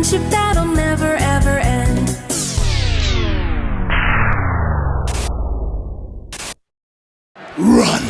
friendship that'll never ever end. Run!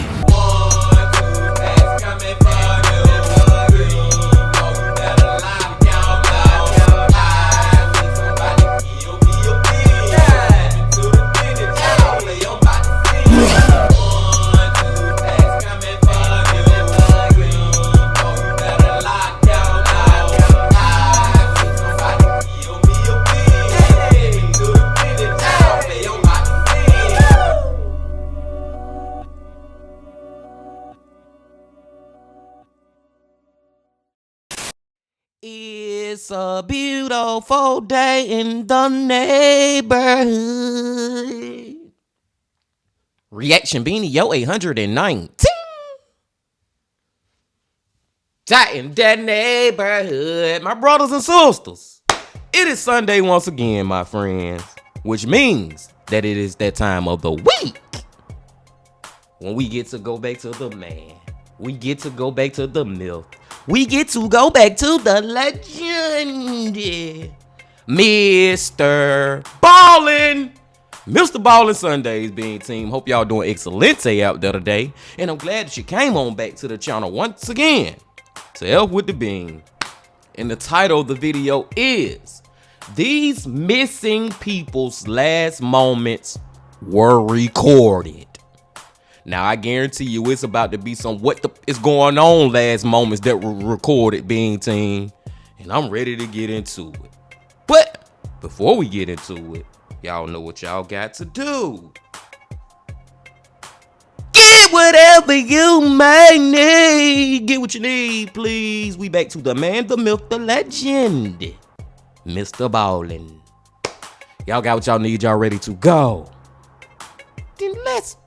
It's a beautiful day in the neighborhood. Reaction Beanie, yo, 819. In that neighborhood, my brothers and sisters. It is Sunday once again, my friends, which means that it is that time of the week when we get to go back to the man. We get to go back to the myth. We get to go back to the legend, MrBallen. MrBallen Sundays being team. Hope y'all doing excelente out there today. And I'm glad that you came on back to the channel once again to help with the bean. And the title of the video is These Missing People's Last Moments Were Recorded. Now, I guarantee you it's about to be some what is going on last moments that were recorded, being team. And I'm ready to get into it. But before we get into it, y'all know what y'all got to do. Get whatever you may need. Get what you need, please. We back to the man, the myth, the legend, MrBallen. Y'all got what y'all need. Y'all ready to go? Then let's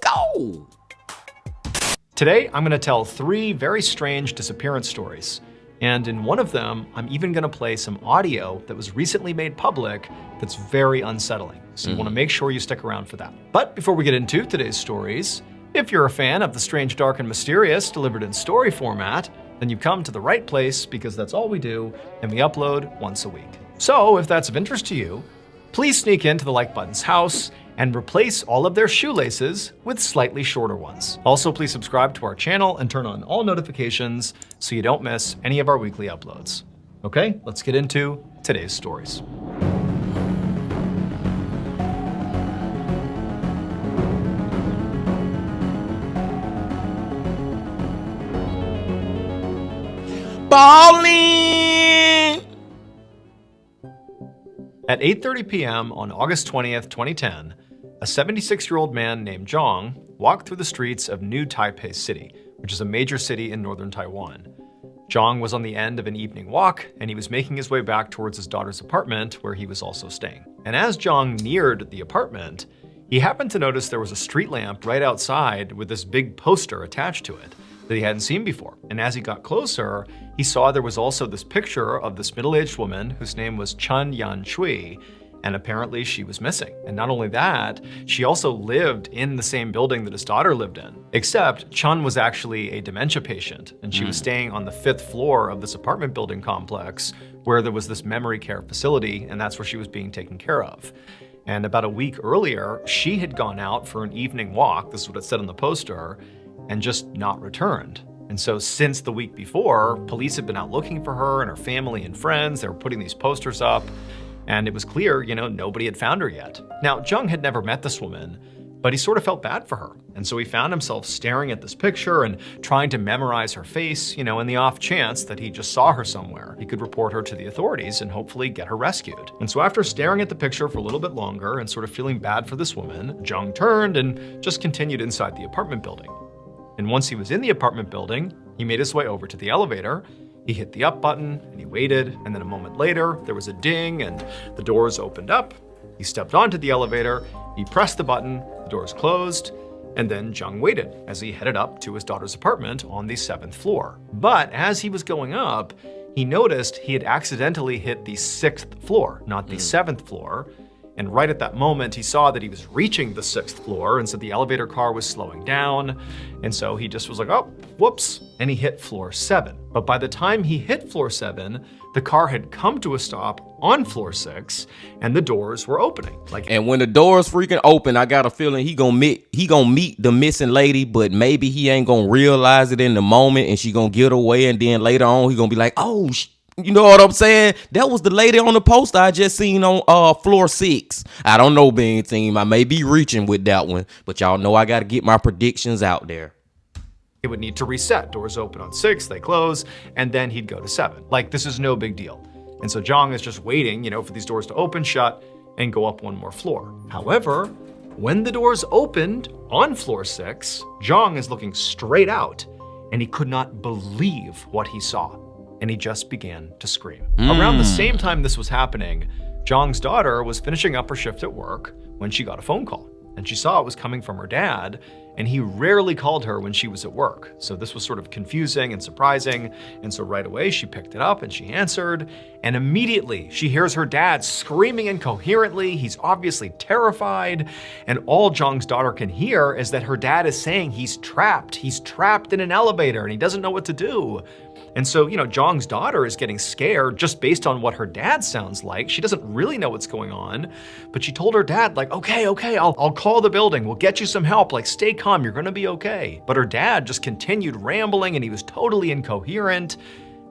go. Today, I'm going to tell 3 very strange disappearance stories. And in one of them, I'm even going to play some audio that was recently made public that's very unsettling. So you want to make sure you stick around for that. But before we get into today's stories, if you're a fan of the strange, dark, and mysterious delivered in story format, then you've come to the right place because that's all we do, and we upload once a week. So if that's of interest to you, please sneak into the like button's house and replace all of their shoelaces with slightly shorter ones. Also, please subscribe to our channel and turn on all notifications so you don't miss any of our weekly uploads. Okay, let's get into today's stories. Ballin'! At 8:30 p.m. on August 20th, 2010, a 76-year-old man named Zhang walked through the streets of New Taipei City, which is a major city in northern Taiwan. Zhang was on the end of an evening walk, and he was making his way back towards his daughter's apartment, where he was also staying. And as Zhang neared the apartment, he happened to notice there was a street lamp right outside with this big poster attached to it that he hadn't seen before. And as he got closer, he saw there was also this picture of this middle-aged woman whose name was Chen Yan-Chui, and apparently she was missing. And not only that, she also lived in the same building that his daughter lived in. Except Chen was actually a dementia patient, and she was staying on the 5th floor of this apartment building complex where there was this memory care facility, and that's where she was being taken care of. And about a week earlier, she had gone out for an evening walk, this is what it said on the poster, and just not returned. And so since the week before, police had been out looking for her and her family and friends. They were putting these posters up, and it was clear, nobody had found her yet. Now, Zhang had never met this woman, but he sort of felt bad for her. And so he found himself staring at this picture and trying to memorize her face, in the off chance that he just saw her somewhere. He could report her to the authorities and hopefully get her rescued. And so after staring at the picture for a little bit longer and sort of feeling bad for this woman, Zhang turned and just continued inside the apartment building. And once he was in the apartment building, he made his way over to the elevator. He hit the up button and he waited, and then a moment later, there was a ding and the doors opened up. He stepped onto the elevator, he pressed the button, the doors closed, and then Zhang waited as he headed up to his daughter's apartment on the 7th floor. But as he was going up, he noticed he had accidentally hit the 6th floor, not the 7th floor, And right at that moment, he saw that he was reaching the 6th floor, and so the elevator car was slowing down. And so he just was like, oh, whoops, and he hit floor 7. But by the time he hit floor 7, the car had come to a stop on floor 6, and the doors were opening. And when the doors freaking open, I got a feeling he gonna meet the missing lady, but maybe he ain't gonna realize it in the moment, and she gonna get away, and then later on he gonna be like, oh, you know what I'm saying? That was the lady on the poster I just seen on floor 6. I don't know, Bean Team. I may be reaching with that one, but y'all know I got to get my predictions out there. It would need to reset. Doors open on 6, they close, and then he'd go to 7. Like, this is no big deal. And so Jong is just waiting, for these doors to open, shut, and go up one more floor. However, when the doors opened on floor 6, Jong is looking straight out, and he could not believe what he saw. And he just began to scream. Around the same time this was happening, Jong's daughter was finishing up her shift at work when she got a phone call. And she saw it was coming from her dad, and he rarely called her when she was at work. So this was sort of confusing and surprising. And so right away she picked it up and she answered, and immediately she hears her dad screaming incoherently. He's obviously terrified. And all Jong's daughter can hear is that her dad is saying he's trapped. He's trapped in an elevator and he doesn't know what to do. And so, Jong's daughter is getting scared just based on what her dad sounds like. She doesn't really know what's going on, but she told her dad, like, okay, I'll call the building. We'll get you some help. Like, stay calm. You're going to be okay. But her dad just continued rambling and he was totally incoherent.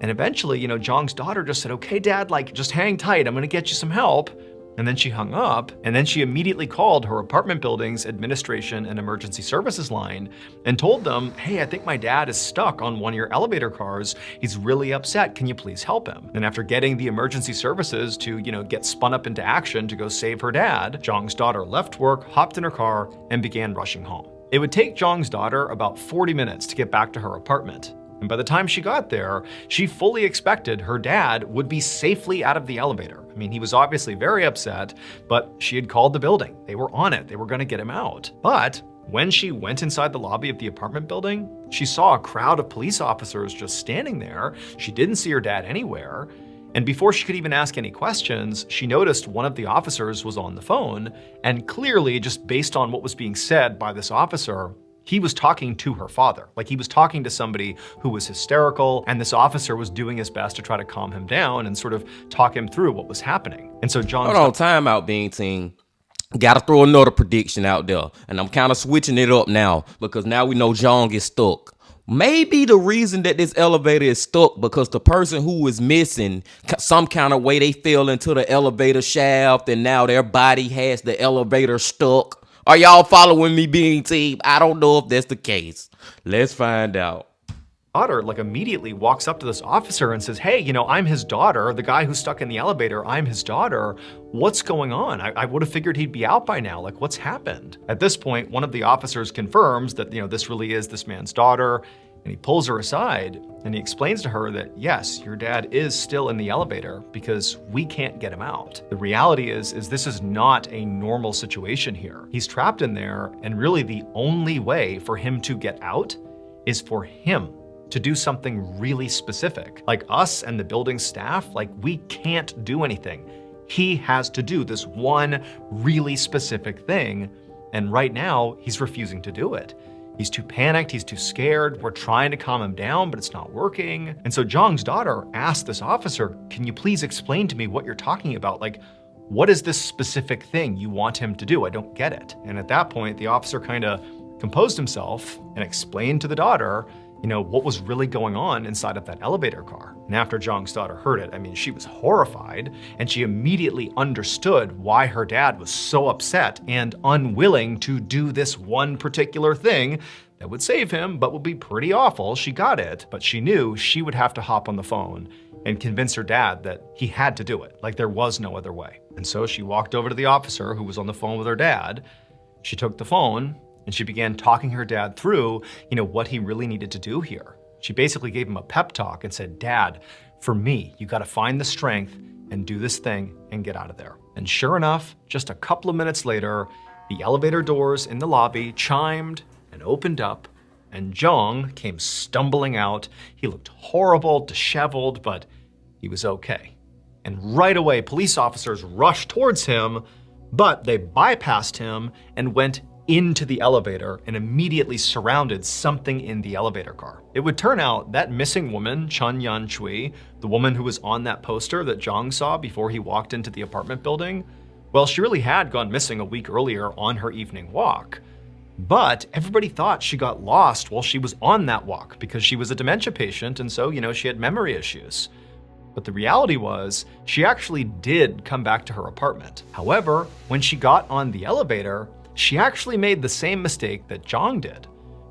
And eventually, Jong's daughter just said, okay, Dad, like, just hang tight. I'm going to get you some help. And then she hung up, and then she immediately called her apartment building's administration and emergency services line and told them, hey, I think my dad is stuck on one of your elevator cars. He's really upset. Can you please help him? And after getting the emergency services to, get spun up into action to go save her dad, Jong's daughter left work, hopped in her car, and began rushing home. It would take Jong's daughter about 40 minutes to get back to her apartment. And by the time she got there, she fully expected her dad would be safely out of the elevator. I mean, he was obviously very upset, but she had called the building. They were on it. They were going to get him out. But when she went inside the lobby of the apartment building, she saw a crowd of police officers just standing there. She didn't see her dad anywhere. And before she could even ask any questions, she noticed one of the officers was on the phone. And clearly, just based on what was being said by this officer, he was talking to her father. Like, he was talking to somebody who was hysterical, and this officer was doing his best to try to calm him down and sort of talk him through what was happening. And so Jong— Hold on, time out, Bean Team. Gotta throw another prediction out there. And I'm kind of switching it up now because now we know Jong is stuck. Maybe the reason that this elevator is stuck because the person who is missing, some kind of way they fell into the elevator shaft and now their body has the elevator stuck. Are y'all following me, Bean Team? I don't know if that's the case. Let's find out. Daughter immediately walks up to this officer and says, hey, I'm his daughter, the guy who's stuck in the elevator, I'm his daughter. What's going on? I would have figured he'd be out by now. Like, what's happened? At this point, one of the officers confirms that, this really is this man's daughter. And he pulls her aside and he explains to her that, yes, your dad is still in the elevator because we can't get him out. The reality is this is not a normal situation here. He's trapped in there, and really the only way for him to get out is for him to do something really specific. Like us and the building staff, like, we can't do anything. He has to do this one really specific thing, and right now he's refusing to do it. He's too panicked, he's too scared, we're trying to calm him down, but it's not working. And so Jong's daughter asked this officer, can you please explain to me what you're talking about? Like, what is this specific thing you want him to do? I don't get it. And at that point, the officer kind of composed himself and explained to the daughter, what was really going on inside of that elevator car. And after Jong's daughter heard it, she was horrified, and she immediately understood why her dad was so upset and unwilling to do this one particular thing that would save him, but would be pretty awful. She got it, but she knew she would have to hop on the phone and convince her dad that he had to do it, like there was no other way. And so she walked over to the officer who was on the phone with her dad. She took the phone, and she began talking her dad through, what he really needed to do here. She basically gave him a pep talk and said, Dad, for me, you got to find the strength and do this thing and get out of there. And sure enough, just a couple of minutes later, the elevator doors in the lobby chimed and opened up, and Jong came stumbling out. He looked horrible, disheveled, but he was okay. And right away, police officers rushed towards him, But they bypassed him and went into the elevator and immediately surrounded something in the elevator car. It would turn out that missing woman, Chun Yan Chui, the woman who was on that poster that Zhang saw before he walked into the apartment building, well, she really had gone missing a week earlier on her evening walk. But everybody thought she got lost while she was on that walk because she was a dementia patient and so, she had memory issues. But the reality was, she actually did come back to her apartment. However, when she got on the elevator, she actually made the same mistake that Zhang did.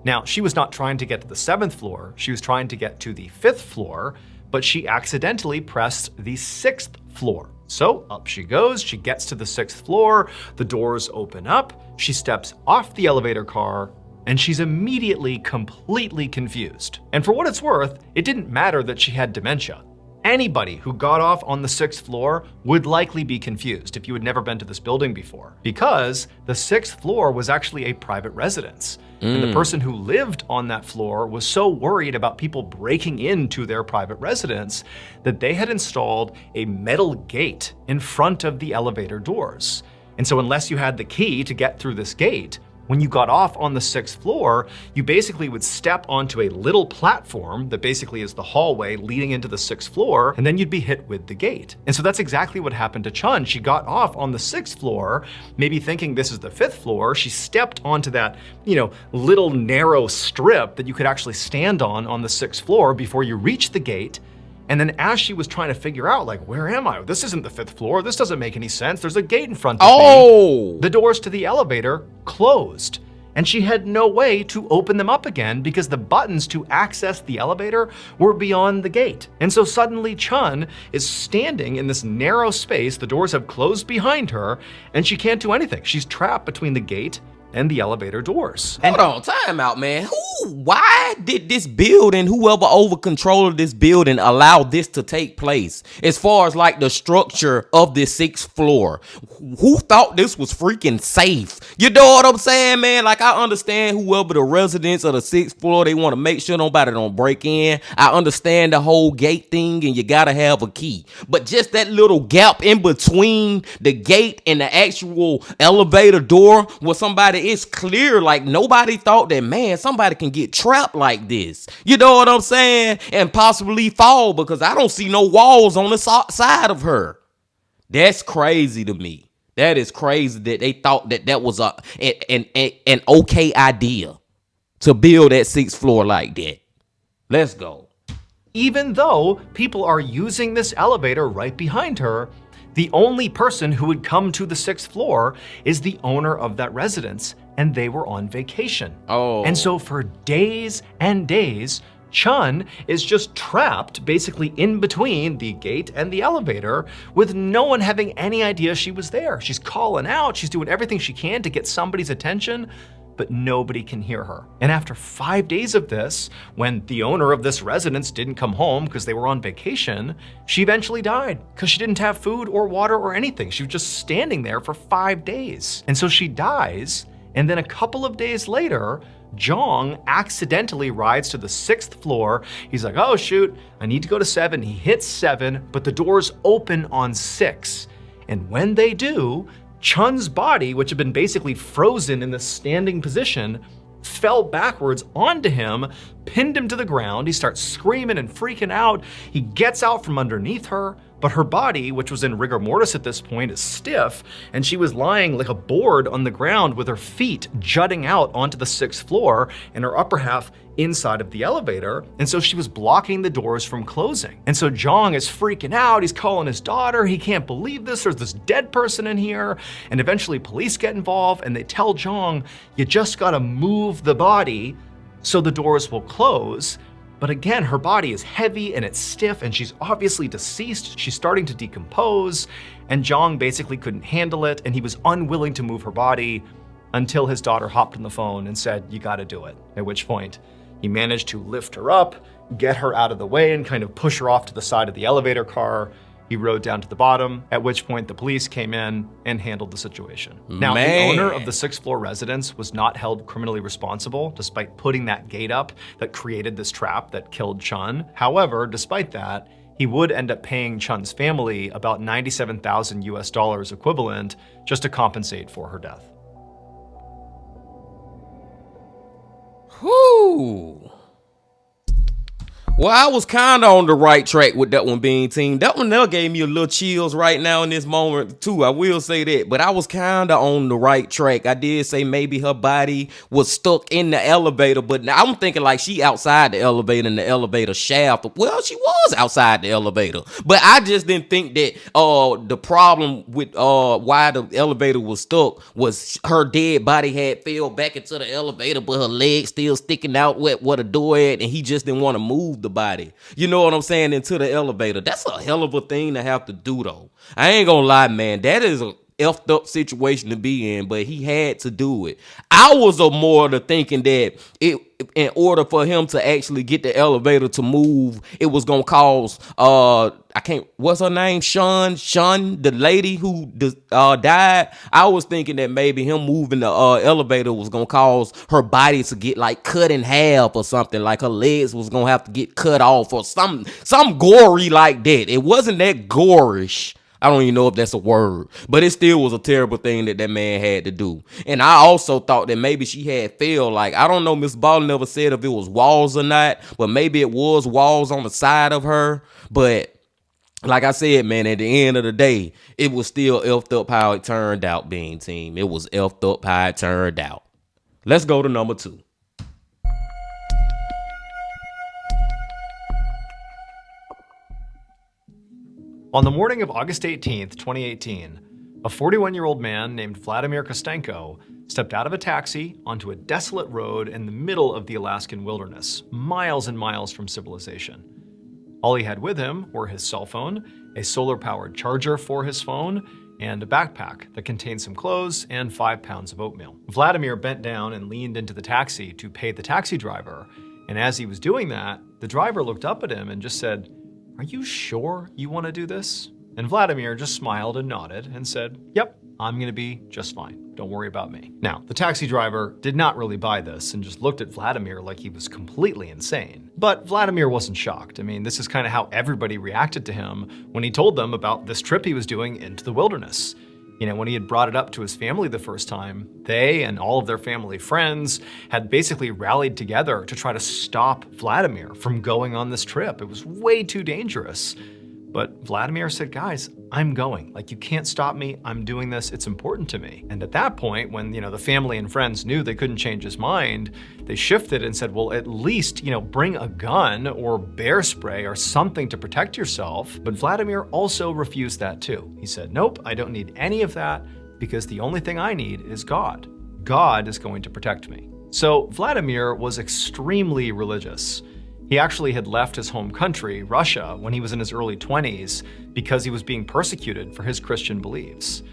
Now, she was not trying to get to the 7th floor, she was trying to get to the 5th floor, but she accidentally pressed the 6th floor. So up she goes, she gets to the 6th floor, the doors open up, she steps off the elevator car, and she's immediately completely confused. And for what it's worth, it didn't matter that she had dementia. Anybody who got off on the 6th floor would likely be confused if you had never been to this building before, because the 6th floor was actually a private residence. And the person who lived on that floor was so worried about people breaking into their private residence that they had installed a metal gate in front of the elevator doors. And so unless you had the key to get through this gate, when you got off on the 6th floor, you basically would step onto a little platform that basically is the hallway leading into the 6th floor, and then you'd be hit with the gate. And so that's exactly what happened to Chun. She got off on the 6th floor, maybe thinking this is the 5th floor. She stepped onto that, little narrow strip that you could actually stand on the 6th floor before you reached the gate. And then as she was trying to figure out, where am I? This isn't the 5th floor. This doesn't make any sense. There's a gate in front of me. The doors to the elevator closed. And she had no way to open them up again because the buttons to access the elevator were beyond the gate. And so suddenly Chun is standing in this narrow space. The doors have closed behind her and she can't do anything. She's trapped between the gate and the elevator doors. Hold on, time out, man. Why did this building, whoever over controlled this building, allow this to take place? As far as the structure of this 6th floor, who thought this was freaking safe? You know what I'm saying, man? I understand whoever the residents of the 6th floor, they want to make sure nobody don't break in. I understand the whole gate thing and you gotta have a key. But just that little gap in between the gate and the actual elevator door where somebody is clear, nobody thought that, man, somebody can get trapped like this. You know what I'm saying? And possibly fall because I don't see no walls on the side of her. That's crazy to me. That is crazy that they thought that was an okay idea to build that 6th floor like that. Let's go. Even though people are using this elevator right behind her, the only person who would come to the 6th floor is the owner of that residence, and they were on vacation. And so for days and days, Chun is just trapped basically in between the gate and the elevator with no one having any idea she was there. She's calling out, she's doing everything she can to get somebody's attention, but nobody can hear her. And after 5 days of this, when the owner of this residence didn't come home because they were on vacation, she eventually died because she didn't have food or water or anything. She was just standing there for 5 days. And so she dies, and then a couple of days later, Zhang accidentally rides to the 6th floor. He's like, oh shoot, I need to go to 7. He hits 7, but the doors open on 6. And when they do, Chun's body, which had been basically frozen in this standing position, fell backwards onto him, pinned him to the ground. He starts screaming and freaking out. He gets out from underneath her, but her body, which was in rigor mortis at this point, is stiff, and she was lying like a board on the ground with her feet jutting out onto the 6th floor and her upper half inside of the elevator. And so she was blocking the doors from closing. And so Zhang is freaking out. He's calling his daughter. He can't believe this. There's this dead person in here. And eventually police get involved and they tell Zhang, you just gotta move the body so the doors will close. But again, her body is heavy and it's stiff and she's obviously deceased. She's starting to decompose, and Zhang basically couldn't handle it and he was unwilling to move her body until his daughter hopped on the phone and said, you gotta do it. At which point he managed to lift her up, get her out of the way and kind of push her off to the side of the elevator car. He rode down to the bottom, at which point the police came in and handled the situation. Now, the owner of the 6th floor residence was not held criminally responsible, despite putting that gate up that created this trap that killed Chun. However, despite that, he would end up paying Chun's family about $97,000 equivalent just to compensate for her death. Whew. Well, I was kind of on the right track with that one, being team. That one there gave me a little chills right now in this moment too. I will say that, but I was kind of on the right track. I did say maybe her body was stuck in the elevator, but now I'm thinking like she outside the elevator in the elevator shaft. Well, she was outside the elevator, but I just didn't think that the problem with why the elevator was stuck was her dead body had fell back into the elevator, but her legs still sticking out where the door at, and he just didn't want to move the body, you know what I'm saying, into the elevator. That's a hell of a thing to have to do, though. I ain't gonna lie, man. That is a effed up situation to be in, but he had to do it. I was more to thinking that in order for him to actually get the elevator to move, it was gonna cause what's her name? Sean, the lady who died. I was thinking that maybe him moving the elevator was gonna cause her body to get like cut in half or something, like her legs was gonna have to get cut off or some gory like that. It wasn't that gorish. I don't even know if that's a word, but it still was a terrible thing that man had to do. And I also thought that maybe she had fell, like, I don't know, MrBallen never said if it was walls or not, but maybe it was walls on the side of her. But like I said, man, at the end of the day, it was still effed up how it turned out, being team. It was effed up how it turned out. Let's go to number 2. On the morning of August 18th, 2018, a 41-year-old man named Vladimir Kostenko stepped out of a taxi onto a desolate road in the middle of the Alaskan wilderness, miles and miles from civilization. All he had with him were his cell phone, a solar-powered charger for his phone, and a backpack that contained some clothes and 5 pounds of oatmeal. Vladimir bent down and leaned into the taxi to pay the taxi driver, and as he was doing that, the driver looked up at him and just said, "Are you sure you want to do this?" And Vladimir just smiled and nodded and said, "Yep, I'm going to be just fine. Don't worry about me." Now, the taxi driver did not really buy this and just looked at Vladimir like he was completely insane. But Vladimir wasn't shocked. I mean, this is kind of how everybody reacted to him when he told them about this trip he was doing into the wilderness. You know, when he had brought it up to his family the first time, they and all of their family friends had basically rallied together to try to stop Vladimir from going on this trip. It was way too dangerous. But Vladimir said, "Guys, I'm going. Like, you can't stop me. I'm doing this. It's important to me." And at that point, when, the family and friends knew they couldn't change his mind, they shifted and said, well, at least, bring a gun or bear spray or something to protect yourself. But Vladimir also refused that too. He said, "Nope, I don't need any of that because the only thing I need is God. God is going to protect me." So Vladimir was extremely religious. He actually had left his home country, Russia, when he was in his early 20s because he was being persecuted for his Christian beliefs.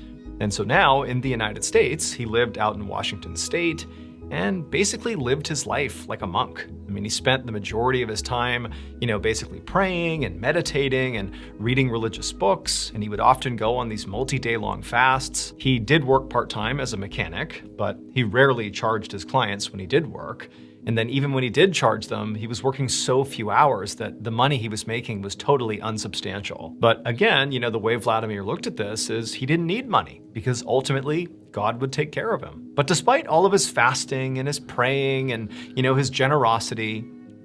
And so now, in the United States, he lived out in Washington State and basically lived his life like a monk. I mean, he spent the majority of his time, basically praying and meditating and reading religious books, and he would often go on these multi-day long fasts. He did work part-time as a mechanic, but he rarely charged his clients when he did work. And then even when he did charge them, he was working so few hours that the money he was making was totally unsubstantial. But again, the way Vladimir looked at this is he didn't need money because ultimately God would take care of him. But despite all of his fasting and his praying and, his generosity,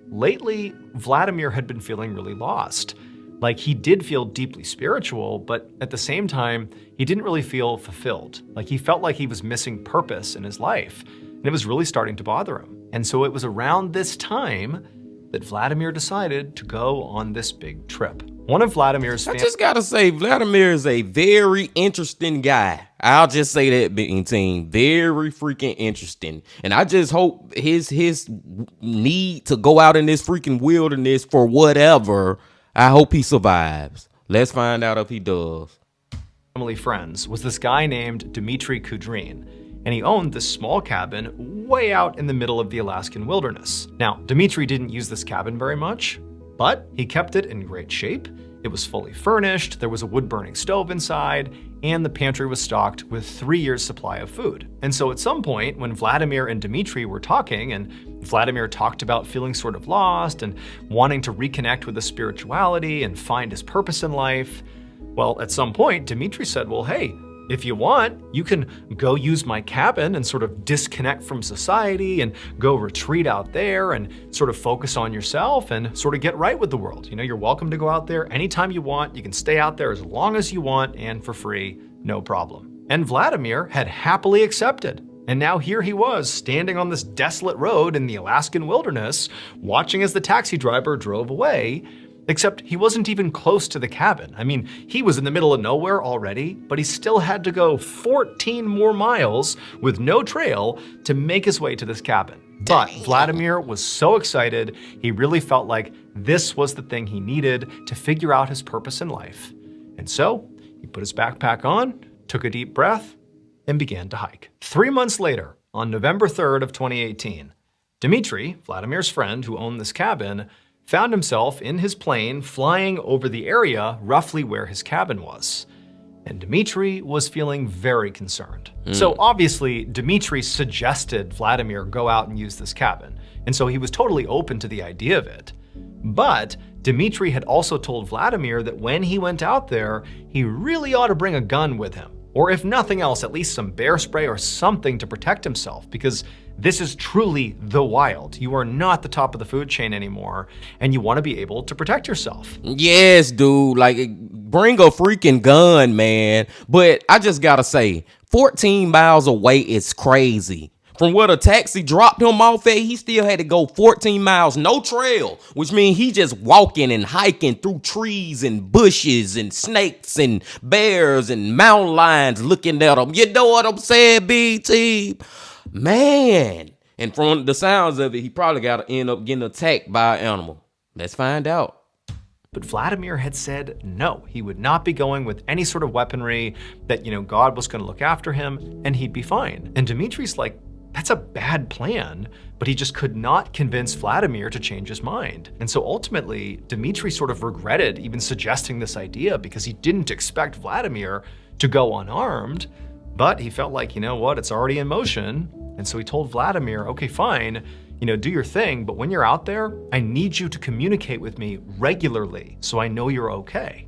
lately Vladimir had been feeling really lost. Like, he did feel deeply spiritual, but at the same time, he didn't really feel fulfilled. Like, he felt like he was missing purpose in his life, and it was really starting to bother him. And so it was around this time that Vladimir decided to go on this big trip. One of Vladimir's I just gotta say, Vladimir is a very interesting guy. I'll just say that, being team, very freaking interesting. And I just hope his need to go out in this freaking wilderness for whatever, I hope he survives. Let's find out if he does. Family friends was this guy named Dmitry Kudrin, and he owned this small cabin way out in the middle of the Alaskan wilderness. Now, Dmitry didn't use this cabin very much, but he kept it in great shape. It was fully furnished, there was a wood-burning stove inside, and the pantry was stocked with 3 years' supply of food. And so at some point, when Vladimir and Dmitry were talking, and Vladimir talked about feeling sort of lost and wanting to reconnect with his spirituality and find his purpose in life. Well, at some point, Dmitri said, well, hey, if you want, you can go use my cabin and sort of disconnect from society and go retreat out there and sort of focus on yourself and sort of get right with the world. You're welcome to go out there anytime you want. You can stay out there as long as you want and for free, no problem. And Vladimir had happily accepted. And now here he was, standing on this desolate road in the Alaskan wilderness, watching as the taxi driver drove away. Except he wasn't even close to the cabin. I mean, he was in the middle of nowhere already, but he still had to go 14 more miles with no trail to make his way to this cabin. But Vladimir was so excited, he really felt like this was the thing he needed to figure out his purpose in life. And so he put his backpack on, took a deep breath, and began to hike. 3 months later, on November 3rd of 2018, Dmitri, Vladimir's friend who owned this cabin, found himself in his plane flying over the area roughly where his cabin was. And Dmitri was feeling very concerned. So obviously, Dmitri suggested Vladimir go out and use this cabin. And so he was totally open to the idea of it. But Dmitri had also told Vladimir that when he went out there, he really ought to bring a gun with him. Or if nothing else, at least some bear spray or something to protect himself, because this is truly the wild. You are not the top of the food chain anymore, and you want to be able to protect yourself. Yes, dude, like bring a freaking gun, man. But I just gotta say, 14 miles away is crazy. From where the taxi dropped him off at, he still had to go 14 miles, no trail, which means he just walking and hiking through trees and bushes and snakes and bears and mountain lions looking at him. You know what I'm saying, BT? Man. And from the sounds of it, he probably got to end up getting attacked by an animal. Let's find out. But Vladimir had said no, he would not be going with any sort of weaponry, that, God was going to look after him and he'd be fine. And Dmitri's like, that's a bad plan, but he just could not convince Vladimir to change his mind. And so ultimately, Dmitri sort of regretted even suggesting this idea because he didn't expect Vladimir to go unarmed, but he felt like, you know what, it's already in motion. And so he told Vladimir, okay, fine, do your thing, but when you're out there, I need you to communicate with me regularly so I know you're okay.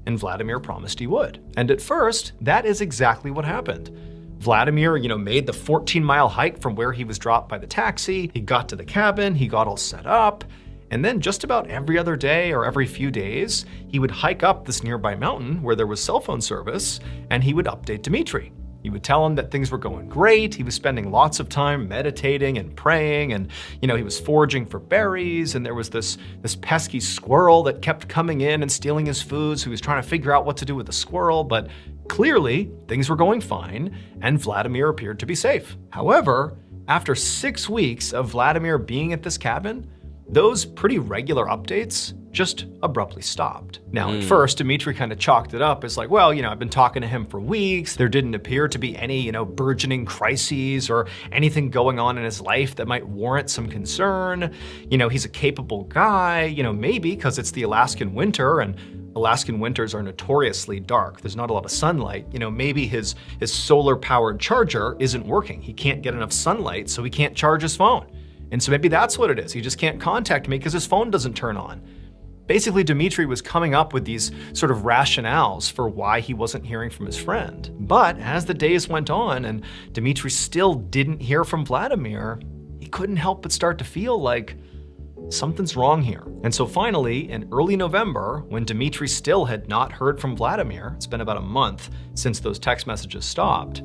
And Vladimir promised he would. And at first, that is exactly what happened. Vladimir, made the 14-mile hike from where he was dropped by the taxi. He got to the cabin, he got all set up, and then just about every other day or every few days, he would hike up this nearby mountain where there was cell phone service, and he would update Dmitri. He would tell him that things were going great. He was spending lots of time meditating and praying, and he was foraging for berries, and there was this pesky squirrel that kept coming in and stealing his food, so he was trying to figure out what to do with the squirrel, but clearly things were going fine, and Vladimir appeared to be safe. However, after 6 weeks of Vladimir being at this cabin, those pretty regular updates just abruptly stopped. Now, at first, Dmitri kind of chalked it up as like, well, I've been talking to him for weeks. There didn't appear to be any, burgeoning crises or anything going on in his life that might warrant some concern. He's a capable guy, maybe because it's the Alaskan winter and Alaskan winters are notoriously dark. There's not a lot of sunlight. Maybe his solar-powered charger isn't working. He can't get enough sunlight, so he can't charge his phone. And so maybe that's what it is. He just can't contact me because his phone doesn't turn on. Basically, Dmitri was coming up with these sort of rationales for why he wasn't hearing from his friend. But as the days went on and Dmitri still didn't hear from Vladimir, he couldn't help but start to feel like something's wrong here. And so finally, in early November, when Dmitri still had not heard from Vladimir, it's been about a month since those text messages stopped,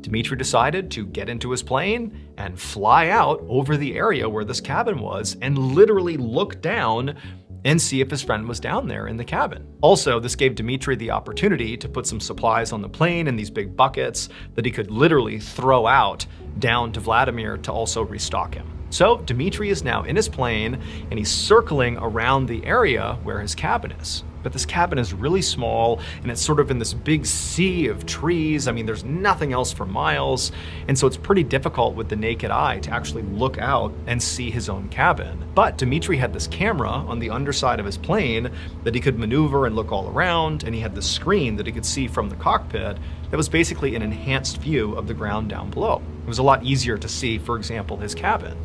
Dmitri decided to get into his plane and fly out over the area where this cabin was and literally look down and see if his friend was down there in the cabin. Also, this gave Dmitri the opportunity to put some supplies on the plane in these big buckets that he could literally throw out down to Vladimir to also restock him. So Dmitri is now in his plane and he's circling around the area where his cabin is. But this cabin is really small and it's sort of in this big sea of trees. I mean, there's nothing else for miles. And so it's pretty difficult with the naked eye to actually look out and see his own cabin. But Dmitri had this camera on the underside of his plane that he could maneuver and look all around. And he had this screen that he could see from the cockpit that was basically an enhanced view of the ground down below. It was a lot easier to see, for example, his cabin.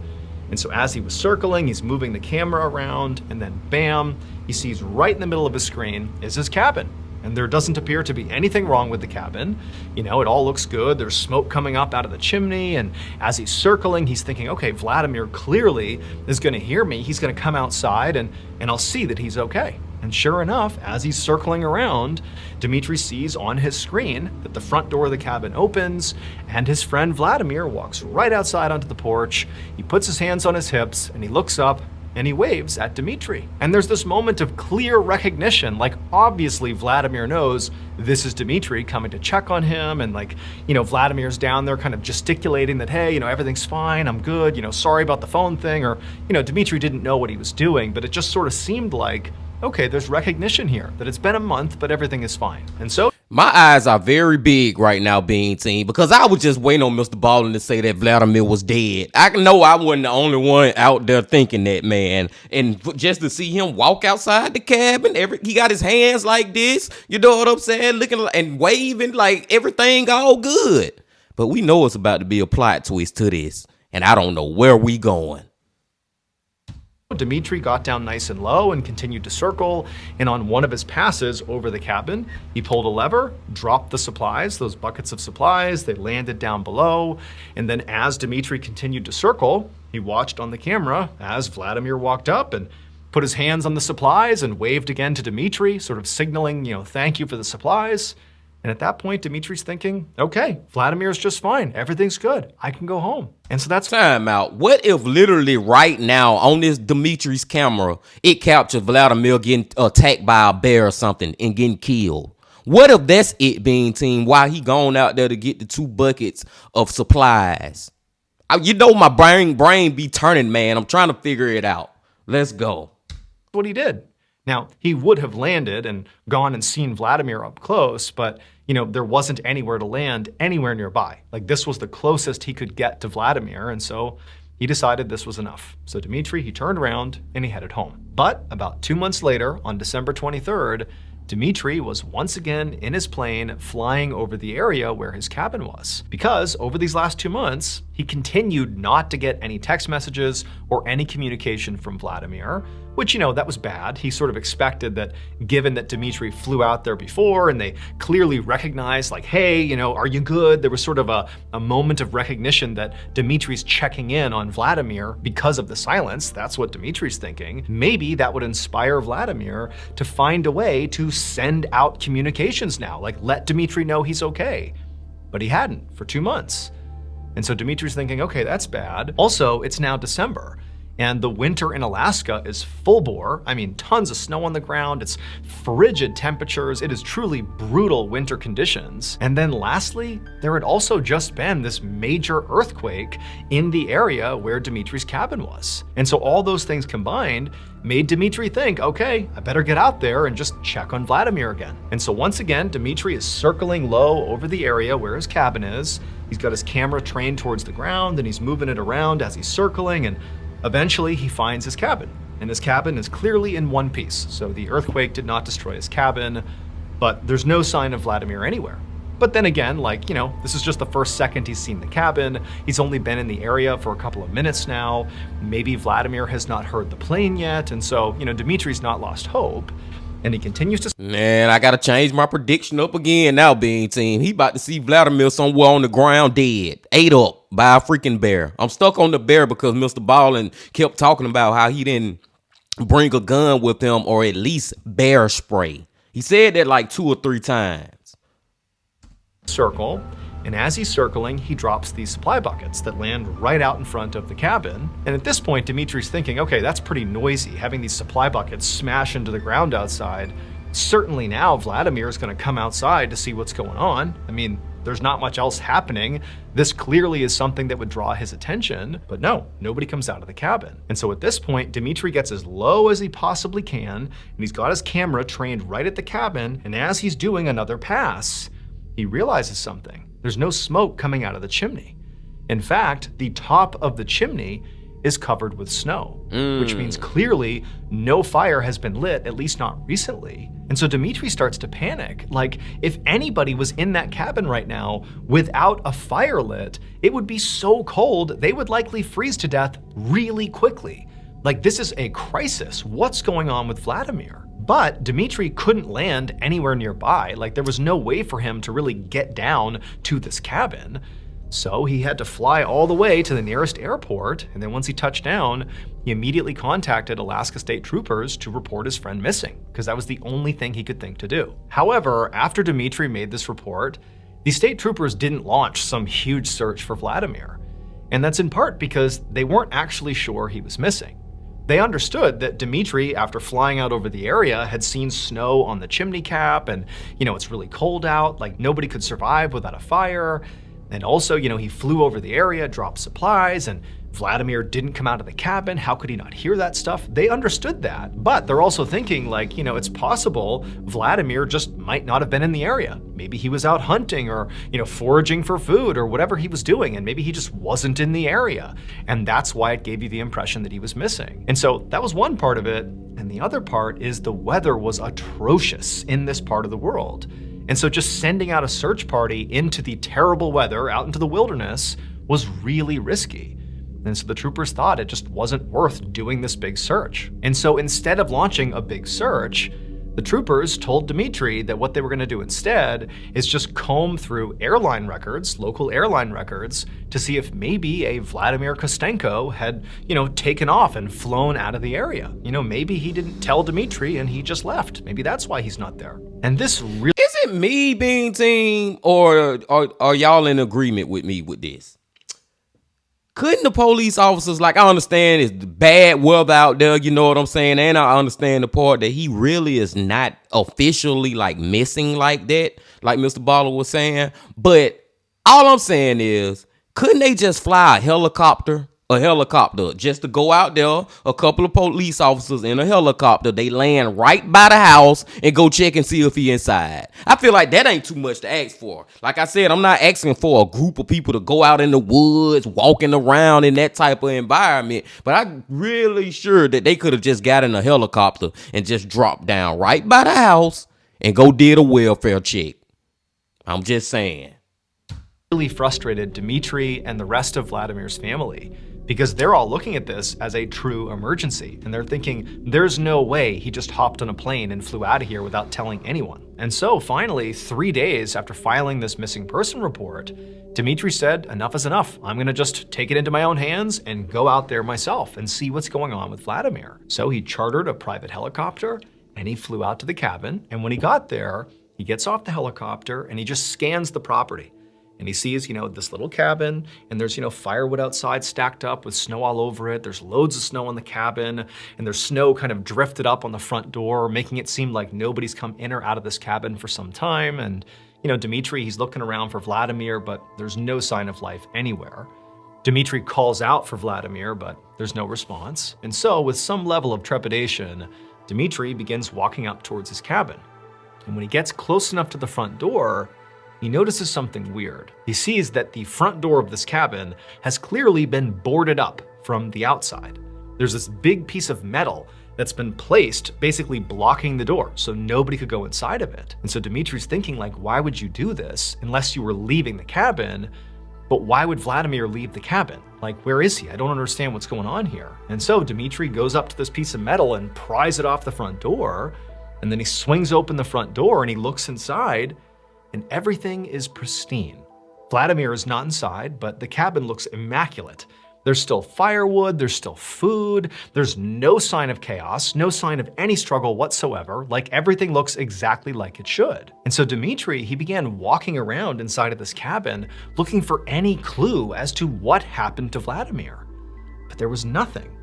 And so as he was circling, he's moving the camera around, and then bam, he sees right in the middle of his screen is his cabin. And there doesn't appear to be anything wrong with the cabin. You know, it all looks good. There's smoke coming up out of the chimney. And as he's circling, he's thinking, okay, Vladimir clearly is going to hear me. He's going to come outside and I'll see that he's okay. And sure enough, as he's circling around, Dmitri sees on his screen that the front door of the cabin opens and his friend Vladimir walks right outside onto the porch. He puts his hands on his hips and he looks up and he waves at Dmitri. And there's this moment of clear recognition, like obviously Vladimir knows this is Dmitri coming to check on him, and like, you know, Vladimir's down there kind of gesticulating that, hey, you know, everything's fine, I'm good, you know, sorry about the phone thing, or, you know, Dmitri didn't know what he was doing, but it just sort of seemed like, okay, there's recognition here, that it's been a month, but everything is fine. And so my eyes are very big right now, Bean Team, because I was just waiting on MrBallen to say that Vladimir was dead. I know I wasn't the only one out there thinking that, man. And just to see him walk outside the cabin, he got his hands like this, you know what I'm saying, looking and waving like everything all good. But we know it's about to be a plot twist to this, and I don't know where we going. Dmitri got down nice and low and continued to circle, and on one of his passes over the cabin, he pulled a lever, dropped the supplies, those buckets of supplies, they landed down below, and then as Dmitri continued to circle, he watched on the camera as Vladimir walked up and put his hands on the supplies and waved again to Dmitri, sort of signaling, you know, thank you for the supplies. And at that point, Dmitri's thinking, okay, Vladimir's just fine. Everything's good. I can go home. And so that's time out. What if literally right now on this Dmitri's camera, it captured Vladimir getting attacked by a bear or something and getting killed? What if that's it, Bean Team, while he gone out there to get the 2 buckets of supplies? You know my brain be turning, man. I'm trying to figure it out. Let's go. what he did. Now, he would have landed and gone and seen Vladimir up close, but there wasn't anywhere to land anywhere nearby. Like, this was the closest he could get to Vladimir, and so he decided this was enough. So Dmitri, he turned around and he headed home. But about 2 months later, on December 23rd, Dmitri was once again in his plane flying over the area where his cabin was. Because over these last 2 months, he continued not to get any text messages or any communication from Vladimir, which, that was bad. He sort of expected that, given that Dmitri flew out there before and they clearly recognized, like, hey, are you good? There was sort of a moment of recognition that Dmitri's checking in on Vladimir because of the silence. That's what Dmitri's thinking. Maybe that would inspire Vladimir to find a way to send out communications now, like let Dmitri know he's okay. But he hadn't for 2 months. And so Dmitri's thinking, okay, that's bad. Also, it's now December. And the winter in Alaska is full bore. I mean, tons of snow on the ground. It's frigid temperatures. It is truly brutal winter conditions. And then lastly, there had also just been this major earthquake in the area where Dmitri's cabin was. And so all those things combined made Dmitri think, okay, I better get out there and just check on Vladimir again. And so once again, Dmitri is circling low over the area where his cabin is. He's got his camera trained towards the ground and he's moving it around as he's circling, and eventually, he finds his cabin, and his cabin is clearly in one piece. So the earthquake did not destroy his cabin, but there's no sign of Vladimir anywhere. But then again, this is just the first second he's seen the cabin. He's only been in the area for a couple of minutes now. Maybe Vladimir has not heard the plane yet, and so, Dmitri's not lost hope. And he continues to... Man, I got to change my prediction up again now, Bean Team. He about to see Vladimir somewhere on the ground dead, ate up by a freaking bear. I'm stuck on the bear because MrBallen kept talking about how he didn't bring a gun with him or at least bear spray. He said that like 2 or 3 times. Circle. And as he's circling, he drops these supply buckets that land right out in front of the cabin. And at this point, Dmitri's thinking, okay, that's pretty noisy, having these supply buckets smash into the ground outside. Certainly now Vladimir is going to come outside to see what's going on. I mean, there's not much else happening. This clearly is something that would draw his attention, but no, nobody comes out of the cabin. And so at this point, Dmitri gets as low as he possibly can, and he's got his camera trained right at the cabin, and as he's doing another pass, he realizes something. There's no smoke coming out of the chimney. In fact, the top of the chimney is covered with snow, which means clearly no fire has been lit, at least not recently. And so Dmitri starts to panic. Like, if anybody was in that cabin right now without a fire lit, it would be so cold, they would likely freeze to death really quickly. Like, this is a crisis. What's going on with Vladimir? But Dmitri couldn't land anywhere nearby. Like, there was no way for him to really get down to this cabin. So he had to fly all the way to the nearest airport, and then once he touched down, he immediately contacted Alaska State Troopers to report his friend missing, because that was the only thing he could think to do. However, after Dmitri made this report, the state troopers didn't launch some huge search for Vladimir. And that's in part because they weren't actually sure he was missing. They understood that Dmitri, after flying out over the area, had seen snow on the chimney cap, and, it's really cold out, like nobody could survive without a fire. And also, he flew over the area, dropped supplies, and Vladimir didn't come out of the cabin. How could he not hear that stuff? They understood that. But they're also thinking, like, it's possible Vladimir just might not have been in the area. Maybe he was out hunting or, foraging for food or whatever he was doing, and maybe he just wasn't in the area. And that's why it gave you the impression that he was missing. And so that was one part of it. And the other part is the weather was atrocious in this part of the world. And so just sending out a search party into the terrible weather, out into the wilderness, was really risky. And so the troopers thought it just wasn't worth doing this big search. And so instead of launching a big search, the troopers told Dmitri that what they were going to do instead is just comb through airline records, local airline records, to see if maybe a Vladimir Kostenko had, taken off and flown out of the area. Maybe he didn't tell Dmitri and he just left. Maybe that's why he's not there. And this really— Is it me being team, or are y'all in agreement with me with this? Couldn't the police officers, like, I understand it's bad weather out there, you know what I'm saying? And I understand the part that he really is not officially, like, missing like that, like MrBallen was saying. But all I'm saying is, couldn't they just fly a helicopter just to go out there? A couple of police officers in a helicopter, they land right by the house and go check and see if he inside. I feel like that ain't too much to ask for. Like I said, I'm not asking for a group of people to go out in the woods, walking around in that type of environment, but I'm really sure that they could have just got in a helicopter and just dropped down right by the house and go did a welfare check. I'm just saying. Really frustrated Dmitri and the rest of Vladimir's family, because they're all looking at this as a true emergency. And they're thinking, there's no way he just hopped on a plane and flew out of here without telling anyone. And so finally, 3 days after filing this missing person report, Dmitri said, enough is enough. I'm gonna just take it into my own hands and go out there myself and see what's going on with Vladimir. So he chartered a private helicopter and he flew out to the cabin. And when he got there, he gets off the helicopter and he just scans the property. And he sees, this little cabin, and there's, firewood outside stacked up with snow all over it. There's loads of snow in the cabin, and there's snow kind of drifted up on the front door, making it seem like nobody's come in or out of this cabin for some time. And, Dmitri, he's looking around for Vladimir, but there's no sign of life anywhere. Dmitri calls out for Vladimir, but there's no response. And so, with some level of trepidation, Dmitri begins walking up towards his cabin. And when he gets close enough to the front door, he notices something weird. He sees that the front door of this cabin has clearly been boarded up from the outside. There's this big piece of metal that's been placed, basically blocking the door, so nobody could go inside of it. And so Dmitri's thinking, like, why would you do this unless you were leaving the cabin? But why would Vladimir leave the cabin? Like, where is he? I don't understand what's going on here. And so Dmitri goes up to this piece of metal and pries it off the front door, and then he swings open the front door and he looks inside, and everything is pristine. Vladimir is not inside, but the cabin looks immaculate. There's still firewood, there's still food, there's no sign of chaos, no sign of any struggle whatsoever, like everything looks exactly like it should. And so Dmitri, he began walking around inside of this cabin, looking for any clue as to what happened to Vladimir. But there was nothing.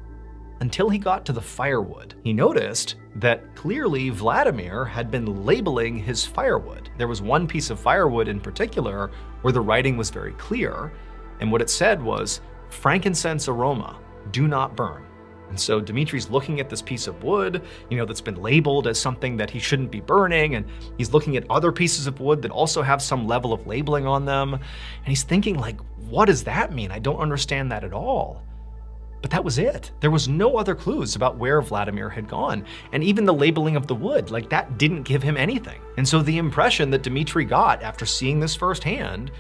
Until he got to the firewood. He noticed that clearly Vladimir had been labeling his firewood. There was one piece of firewood in particular where the writing was very clear, and what it said was, frankincense aroma, do not burn. And so Dmitri's looking at this piece of wood, that's been labeled as something that he shouldn't be burning, and he's looking at other pieces of wood that also have some level of labeling on them, and he's thinking, like, what does that mean? I don't understand that at all. But that was it. There was no other clues about where Vladimir had gone. And even the labeling of the wood, like that didn't give him anything. And so the impression that Dmitri got after seeing this firsthand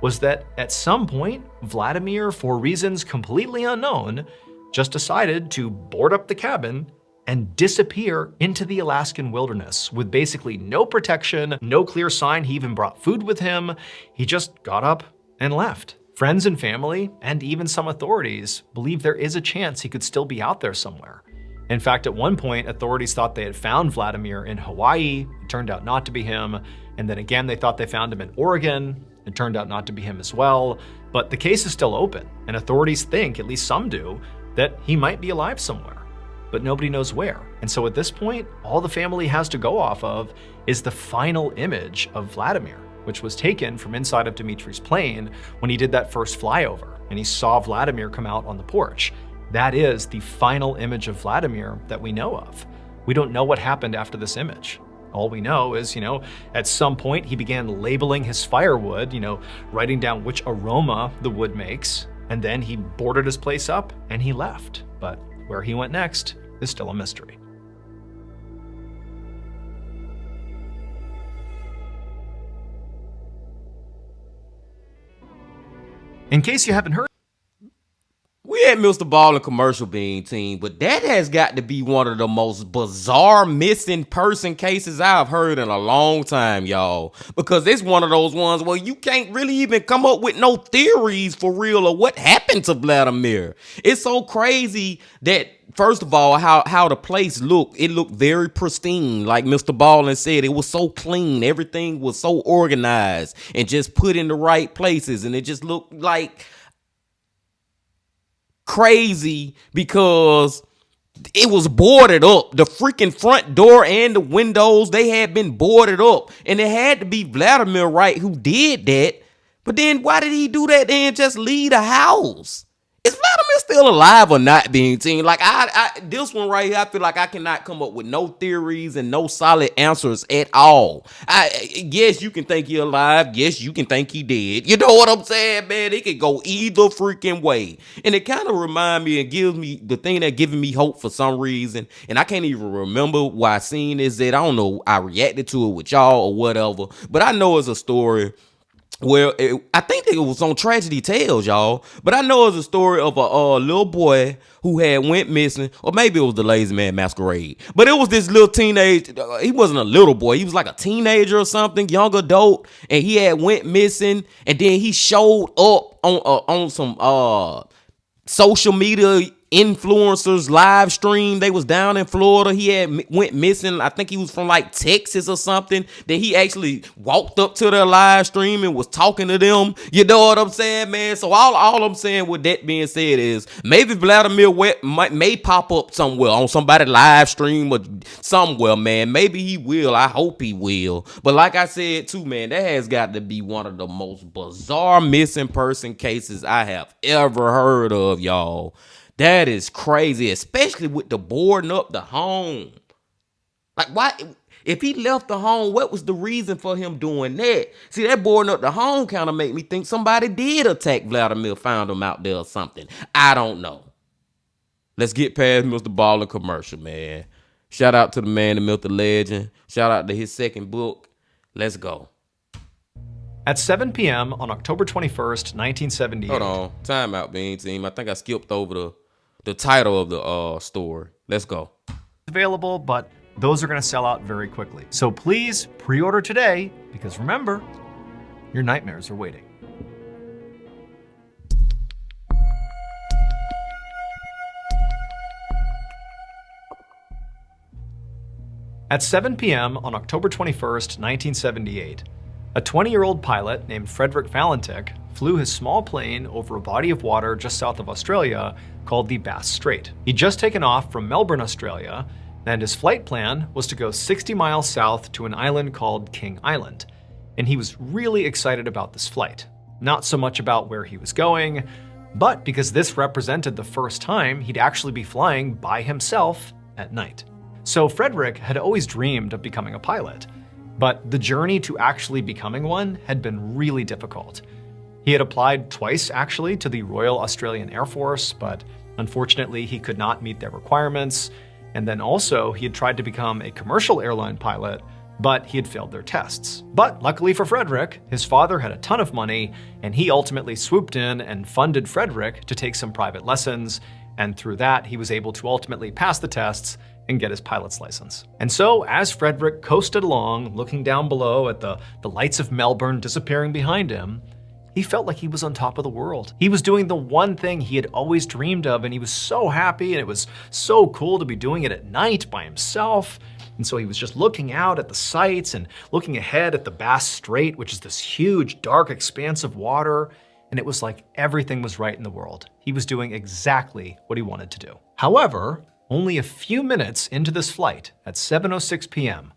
was that at some point, Vladimir, for reasons completely unknown, just decided to board up the cabin and disappear into the Alaskan wilderness with basically no protection, no clear sign he even brought food with him. He just got up and left. Friends and family, and even some authorities, believe there is a chance he could still be out there somewhere. In fact, at one point, authorities thought they had found Vladimir in Hawaii. It turned out not to be him. And then again, they thought they found him in Oregon. It turned out not to be him as well. But the case is still open, and authorities think, at least some do, that he might be alive somewhere. But nobody knows where. And so at this point, all the family has to go off of is the final image of Vladimir, which was taken from inside of Dmitri's plane when he did that first flyover, and he saw Vladimir come out on the porch. That is the final image of Vladimir that we know of. We don't know what happened after this image. All we know is, at some point he began labeling his firewood, writing down which aroma the wood makes, and then he boarded his place up and he left. But where he went next is still a mystery. In case you haven't heard, We had MrBallen commercial being team, but that has got to be one of the most bizarre missing person cases I've heard in a long time, y'all. Because it's one of those ones where you can't really even come up with no theories for real of what happened to Vladimir. It's so crazy that, first of all, how the place looked. It looked very pristine. Like MrBallen said, it was so clean. Everything was so organized and just put in the right places. And it just looked like crazy because it was boarded up. The freaking front door and the windows, they had been boarded up. And it had to be Vladimir, right, who did that. But then why did he do that and just leave the house? Is Vladimir still alive or not being seen? Like, this one right here, I feel like I cannot come up with no theories and no solid answers at all. Yes, you can think he alive. Yes, you can think he dead. You know what I'm saying, man? It could go either freaking way. And it kind of reminds me and gives me the thing that giving me hope for some reason. And I can't even remember why I seen this. That I don't know. I reacted to it with y'all or whatever. But I know it's a story. Well, I think it was on Tragedy Tales, y'all. But I know it's a story of a little boy who had went missing, or maybe it was the Lazy Man Masquerade. But it was this little teenage. He wasn't a little boy. He was like a teenager or something, young adult, and he had went missing. And then he showed up on some social media influencers live stream. They was down in Florida. He had went missing. I think he was from like Texas or something. Then he actually walked up to their live stream and was talking to them. You know what I'm saying, man? So all I'm saying with that being said is maybe Vladimir may pop up somewhere on somebody's live stream or somewhere, man. Maybe he will. I hope he will. But like I said too, man, that has got to be one of the most bizarre missing person cases I have ever heard of, y'all. That is crazy, especially with the boarding up the home. Like, why? If he left the home, what was the reason for him doing that? See, that boarding up the home kind of made me think somebody did attack Vladimir, found him out there or something. I don't know. Let's get past MrBallen commercial, man. Shout out to the man, the myth, the legend. Shout out to his second book. Let's go. At 7 p.m. on October 21st, 1978. Hold on. Time out, Bean Team. I think I skipped over the title of the story. Let's go. Available, but those are going to sell out very quickly. So please pre-order today, because remember, your nightmares are waiting. At 7 p.m. on October 21st, 1978, a 20-year-old pilot named Frederick Valentik flew his small plane over a body of water just south of Australia called the Bass Strait. He'd just taken off from Melbourne, Australia, and his flight plan was to go 60 miles south to an island called King Island. And he was really excited about this flight. Not so much about where he was going, but because this represented the first time he'd actually be flying by himself at night. So Frederick had always dreamed of becoming a pilot, but the journey to actually becoming one had been really difficult. He had applied twice, actually, to the Royal Australian Air Force, but Unfortunately, he could not meet their requirements. And then also, he had tried to become a commercial airline pilot, but he had failed their tests. But luckily for Frederick, his father had a ton of money, and he ultimately swooped in and funded Frederick to take some private lessons. And through that, he was able to ultimately pass the tests and get his pilot's license. And so, as Frederick coasted along, looking down below at the lights of Melbourne disappearing behind him, he felt like he was on top of the world. He was doing the one thing he had always dreamed of, and he was so happy, and it was so cool to be doing it at night by himself. And so he was just looking out at the sights and looking ahead at the Bass Strait, which is this huge, dark expanse of water. And it was like everything was right in the world. He was doing exactly what he wanted to do. However, only a few minutes into this flight, at 7:06 p.m.,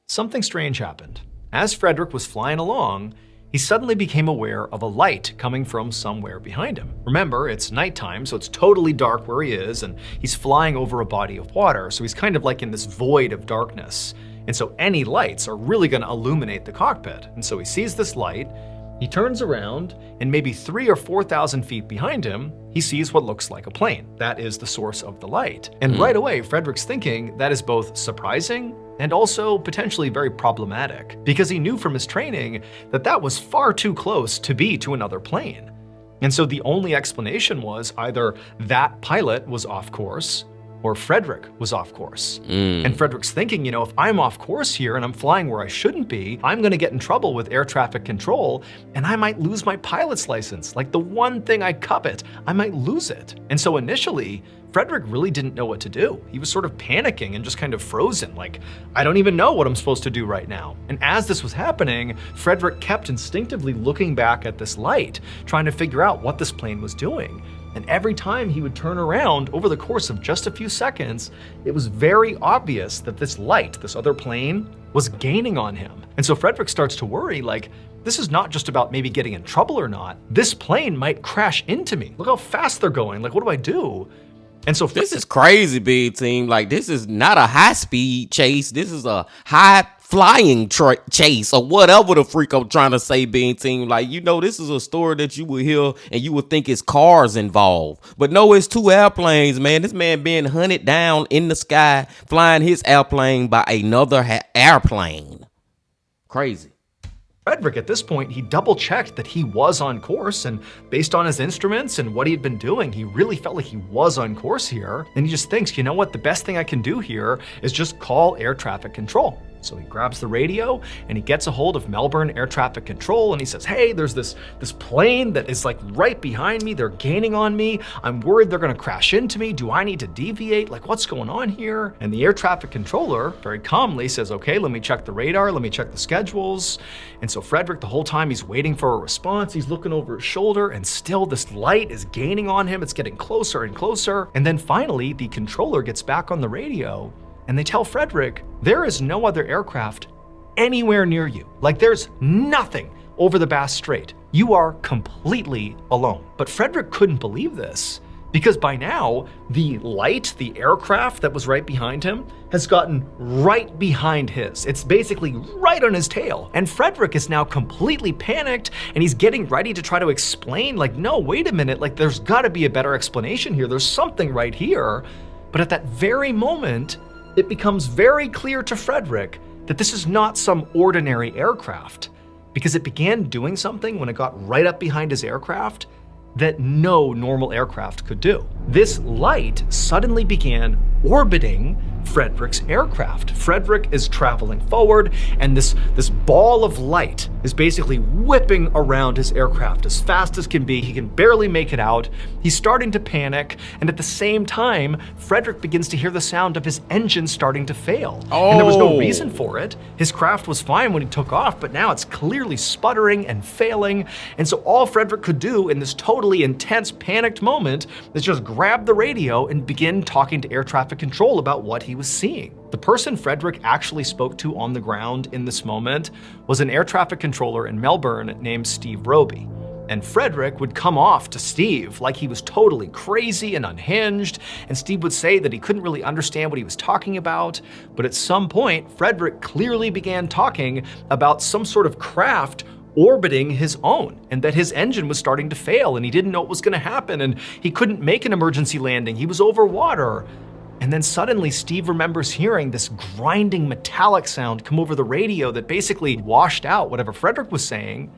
something strange happened. As Frederick was flying along, he suddenly became aware of a light coming from somewhere behind him. Remember, it's nighttime, so it's totally dark where he is, and he's flying over a body of water, so he's kind of like in this void of darkness. And so any lights are really gonna illuminate the cockpit. And so he sees this light, he turns around, and maybe 3,000 or 4,000 feet behind him, he sees what looks like a plane. That is the source of the light. And right away, Frederick's thinking that is both surprising and also potentially very problematic, because he knew from his training that that was far too close to be to another plane. And so the only explanation was either that pilot was off course or Frederick was off course. And Frederick's thinking, if I'm off course here and I'm flying where I shouldn't be, I'm gonna get in trouble with air traffic control and I might lose my pilot's license. Like the one thing I covet, I might lose it. And so initially, Frederick really didn't know what to do. He was sort of panicking and just kind of frozen, like, I don't even know what I'm supposed to do right now. And as this was happening, Frederick kept instinctively looking back at this light, trying to figure out what this plane was doing. And every time he would turn around over the course of just a few seconds, it was very obvious that this light, this other plane, was gaining on him. And so Frederick starts to worry, like, this is not just about maybe getting in trouble or not. This plane might crash into me. Look how fast they're going. Like, what do I do? And so this is crazy, big team. Like, this is not a high-speed chase. This is a high-flying chase, or whatever the freak I'm trying to say, big team. Like, this is a story that you would hear and you would think it's cars involved. But no, it's two airplanes, man. This man being hunted down in the sky, flying his airplane by another airplane. Crazy. Frederick, at this point, he double-checked that he was on course, and based on his instruments and what he had been doing, he really felt like he was on course here. And he just thinks, you know what, the best thing I can do here is just call air traffic control. So he grabs the radio and he gets a hold of Melbourne Air Traffic Control and he says, hey, there's this plane that is like right behind me. They're gaining on me. I'm worried they're gonna crash into me. Do I need to deviate? Like, what's going on here? And the air traffic controller very calmly says, okay, let me check the radar. Let me check the schedules. And so Frederick, the whole time he's waiting for a response, he's looking over his shoulder and still this light is gaining on him. It's getting closer and closer. And then finally the controller gets back on the radio and they tell Frederick, there is no other aircraft anywhere near you. Like, there's nothing over the Bass Strait. You are completely alone. But Frederick couldn't believe this because by now, the light, the aircraft that was right behind him has gotten right behind his. It's basically right on his tail. And Frederick is now completely panicked and he's getting ready to try to explain, like, no, wait a minute, like there's gotta be a better explanation here. There's something right here. But at that very moment, it becomes very clear to Frederick that this is not some ordinary aircraft, because it began doing something when it got right up behind his aircraft that no normal aircraft could do. This light suddenly began orbiting Frederick's aircraft. Frederick is traveling forward, and this ball of light is basically whipping around his aircraft as fast as can be. He can barely make it out. He's starting to panic, and at the same time, Frederick begins to hear the sound of his engine starting to fail. And there was no reason for it. His craft was fine when he took off, but now it's clearly sputtering and failing. And so all Frederick could do in this totally intense, panicked moment is just grab the radio and begin talking to air traffic control about what he was seeing. The person Frederick actually spoke to on the ground in this moment was an air traffic controller in Melbourne named Steve Roby. And Frederick would come off to Steve like he was totally crazy and unhinged, and Steve would say that he couldn't really understand what he was talking about. But at some point, Frederick clearly began talking about some sort of craft orbiting his own, and that his engine was starting to fail and he didn't know what was going to happen and he couldn't make an emergency landing. He was over water. And then suddenly Steve remembers hearing this grinding metallic sound come over the radio that basically washed out whatever Frederick was saying.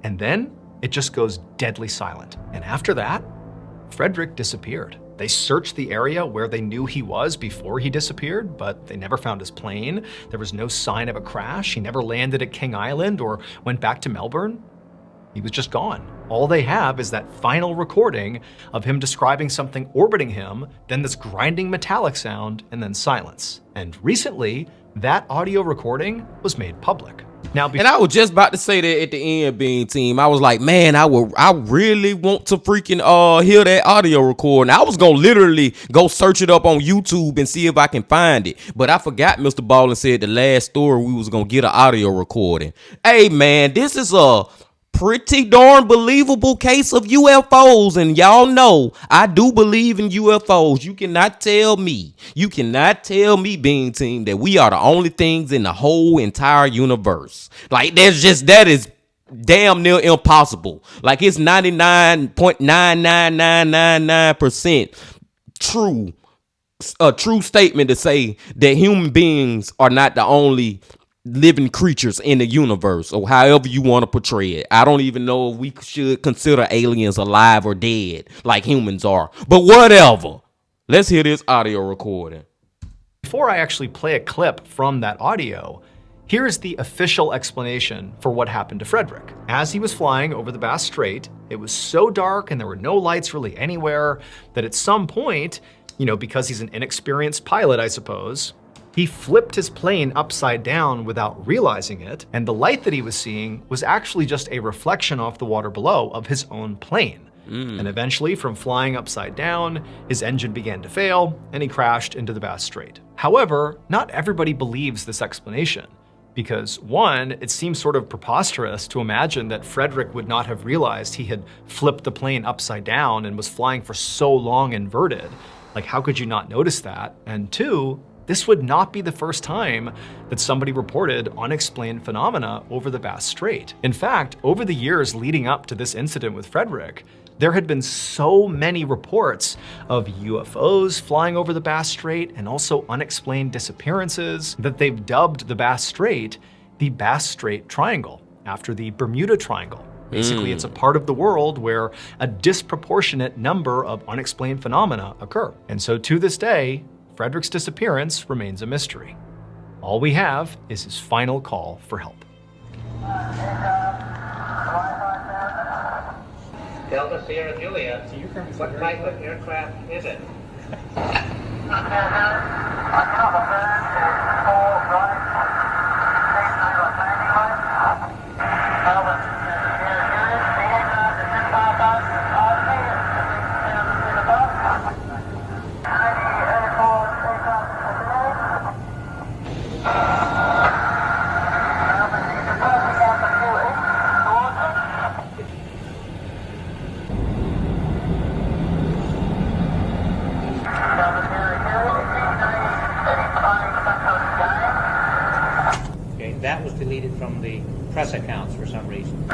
And then it just goes deadly silent. And after that, Frederick disappeared. They searched the area where they knew he was before he disappeared, but they never found his plane. There was no sign of a crash. He never landed at King Island or went back to Melbourne. He was just gone. All they have is that final recording of him describing something orbiting him, then this grinding metallic sound, and then silence. And recently, that audio recording was made public. Now, and I was just about to say that at the end, Bean Team. I was like, man, I really want to freaking hear that audio recording. I was gonna literally go search it up on YouTube and see if I can find it. But I forgot Mr. Ballen said the last story we was gonna get an audio recording. Hey man, this is a pretty darn believable case of UFOs, and y'all know I do believe in UFOs. You cannot tell me, Bean Team, that we are the only things in the whole entire universe. Like that is damn near impossible. Like it's 99.99999% true, a true statement to say that human beings are not the only living creatures in the universe, or however you want to portray it. I don't even know if we should consider aliens alive or dead like humans are, but whatever. Let's hear this audio recording. Before I actually play a clip from that audio, here's the official explanation for what happened to Frederick. As he was flying over the Bass Strait, it was so dark and there were no lights really anywhere that at some point, because he's an inexperienced pilot, I suppose, he flipped his plane upside down without realizing it, and the light that he was seeing was actually just a reflection off the water below of his own plane. And eventually, from flying upside down, his engine began to fail, and he crashed into the Bass Strait. However, not everybody believes this explanation, because one, it seems sort of preposterous to imagine that Frederick would not have realized he had flipped the plane upside down and was flying for so long inverted. Like, how could you not notice that? And two, this would not be the first time that somebody reported unexplained phenomena over the Bass Strait. In fact, over the years leading up to this incident with Frederick, there had been so many reports of UFOs flying over the Bass Strait and also unexplained disappearances that they've dubbed the Bass Strait the Bass Strait Triangle, after the Bermuda Triangle. Basically, it's a part of the world where a disproportionate number of unexplained phenomena occur. And so to this day, Frederick's disappearance remains a mystery. All we have is his final call for help. Delta Sierra Juliet, what type of aircraft is it? That was deleted from the press accounts for some reason.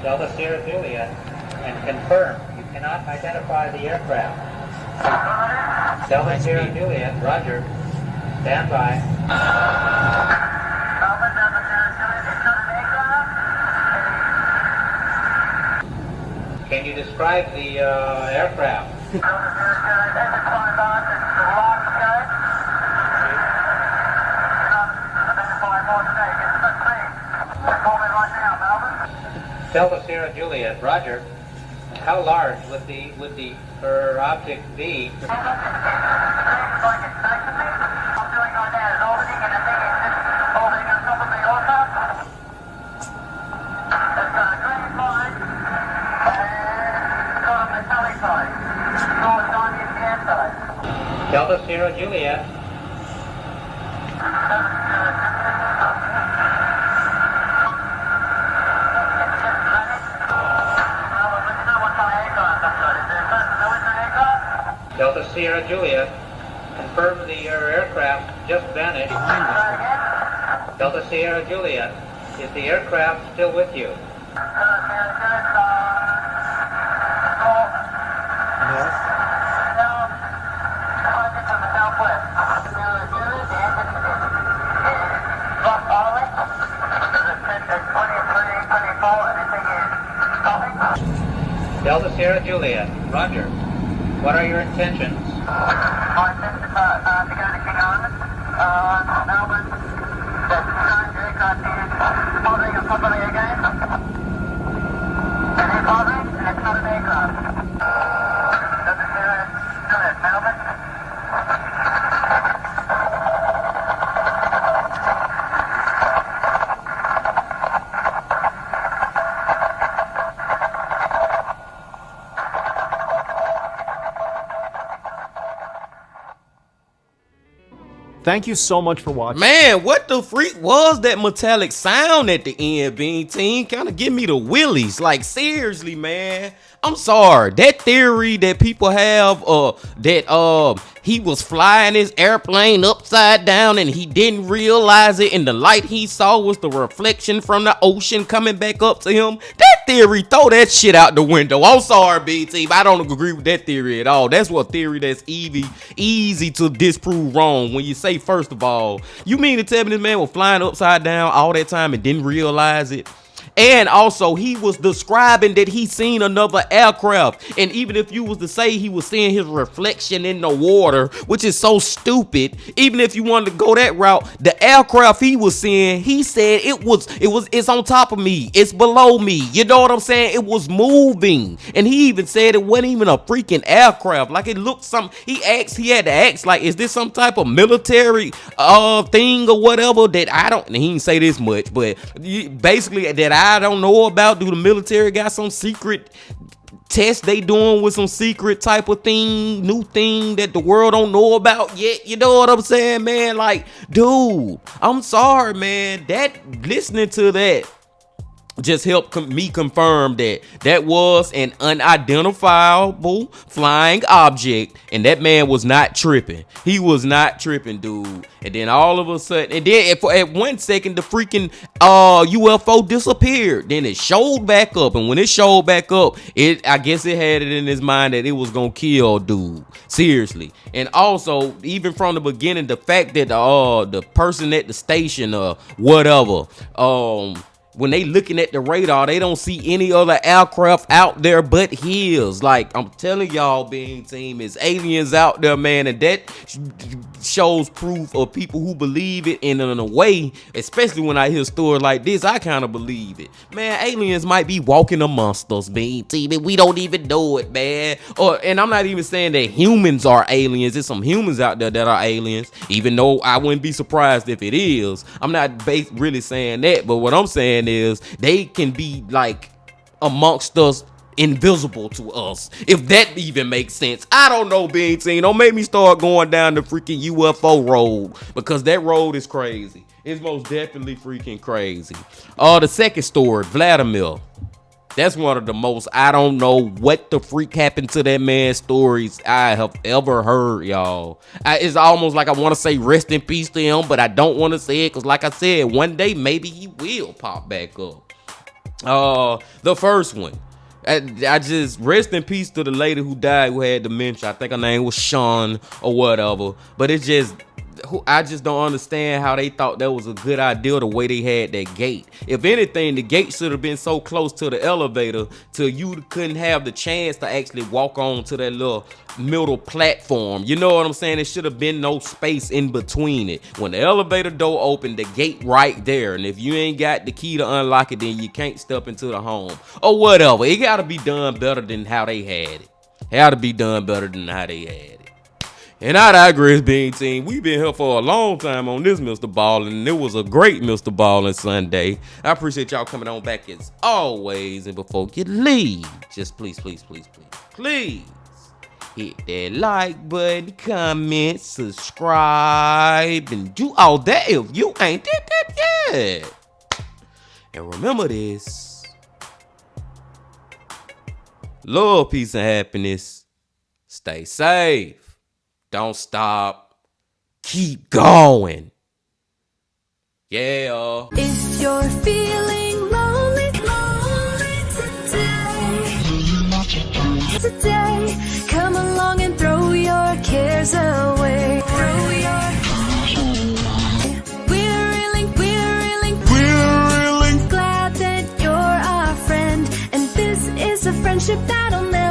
Delta Sierra Juliet, and confirm you cannot identify the aircraft. Delta Sierra Juliet, roger. Stand by. Can you describe the aircraft? Delta Sierra Juliet, roger. How large would the object be? Delta Sierra Juliet. Sierra Juliet, confirm your aircraft just vanished. Delta Sierra Juliet, is the aircraft still with you? Delta Sierra Juliet, roger. What are your intentions? My intentions are to go to King Island, Melbourne, the strange aircraft is hovering on top of me again. It is hovering, and it's not an aircraft. Delta Sierra Juliet, Melbourne. Thank you so much for watching. Man, what the freak was that metallic sound at the end, Bean Team? Kind of give me the willies. Like, seriously, man. I'm sorry. That theory that people have, that he was flying his airplane upside down and he didn't realize it, and the light he saw was the reflection from the ocean coming back up to him. That theory, throw that shit out the window. I'm sorry, BT, but I don't agree with that theory at all. That's what theory that's easy to disprove wrong. When you say, first of all, you mean to tell me this man was flying upside down all that time and didn't realize it? And also, he was describing that he seen another aircraft. And even if you was to say he was seeing his reflection in the water, which is so stupid, even if you wanted to go that route, the aircraft he was seeing, he said it's on top of me. It's below me. You know what I'm saying? It was moving. And he even said it wasn't even a freaking aircraft. Like, it looked something. He had to ask, like, is this some type of military thing or whatever that I don't, and he didn't say this much, but basically that I don't know about. Do the military got some secret test they doing with some secret type of thing, new thing that the world don't know about yet? You know what I'm saying, man? Like, dude, I'm sorry, man. That listening to that just helped me confirm that was an unidentifiable flying object, and that man was not tripping. He was not tripping, dude. And then all of a sudden, and then at 1 second, the freaking UFO disappeared. Then it showed back up, and when it showed back up, I guess it had it in his mind that it was gonna kill dude. Seriously. And also, even from the beginning, the fact that the person at the station or whatever, when they looking at the radar, they don't see any other aircraft out there but his. Like, I'm telling y'all, Bean Team, is aliens out there, man. And that shows proof of people who believe it. And in a way, especially when I hear stories like this, I kind of believe it. Man, aliens might be walking amongst us, Bean Team, and we don't even know it, man. And I'm not even saying that humans are aliens. There's some humans out there that are aliens, even though I wouldn't be surprised if it is. I'm not really saying that, but what I'm saying is they can be like amongst us, invisible to us, if that even makes sense. I don't know, Bean Team. Don't make me start going down the freaking UFO road, because that road is crazy. It's most definitely freaking crazy. The second story, Vladimir. That's one of the most, I don't know what the freak happened to that man's stories I have ever heard, y'all. It's almost like I want to say rest in peace to him, but I don't want to say it because, like I said, one day maybe he will pop back up. The first one, I just rest in peace to the lady who died, who had dementia. I think her name was Sean or whatever, but it's just, I just don't understand how they thought that was a good idea, the way they had that gate. If anything, the gate should have been so close to the elevator till you couldn't have the chance to actually walk on to that little middle platform. You know what I'm saying? There should have been no space in between it. When the elevator door opened, the gate right there, and if you ain't got the key to unlock it, then you can't step into the home or whatever. It got to be done better than how they had it. It got to be done better than how they had it. And I digress, Bean Team. We've been here for a long time on this MrBallen, and it was a great MrBallen Sunday. I appreciate y'all coming on back as always. And before you leave, just please hit that like button, comment, subscribe, and do all that if you ain't did that yet. And remember this: love, peace, and happiness. Stay safe. Don't stop. Keep going. Yeah. If you're feeling lonely, today, come along and throw your cares away. We're really glad that you're our friend, and this is a friendship that'll never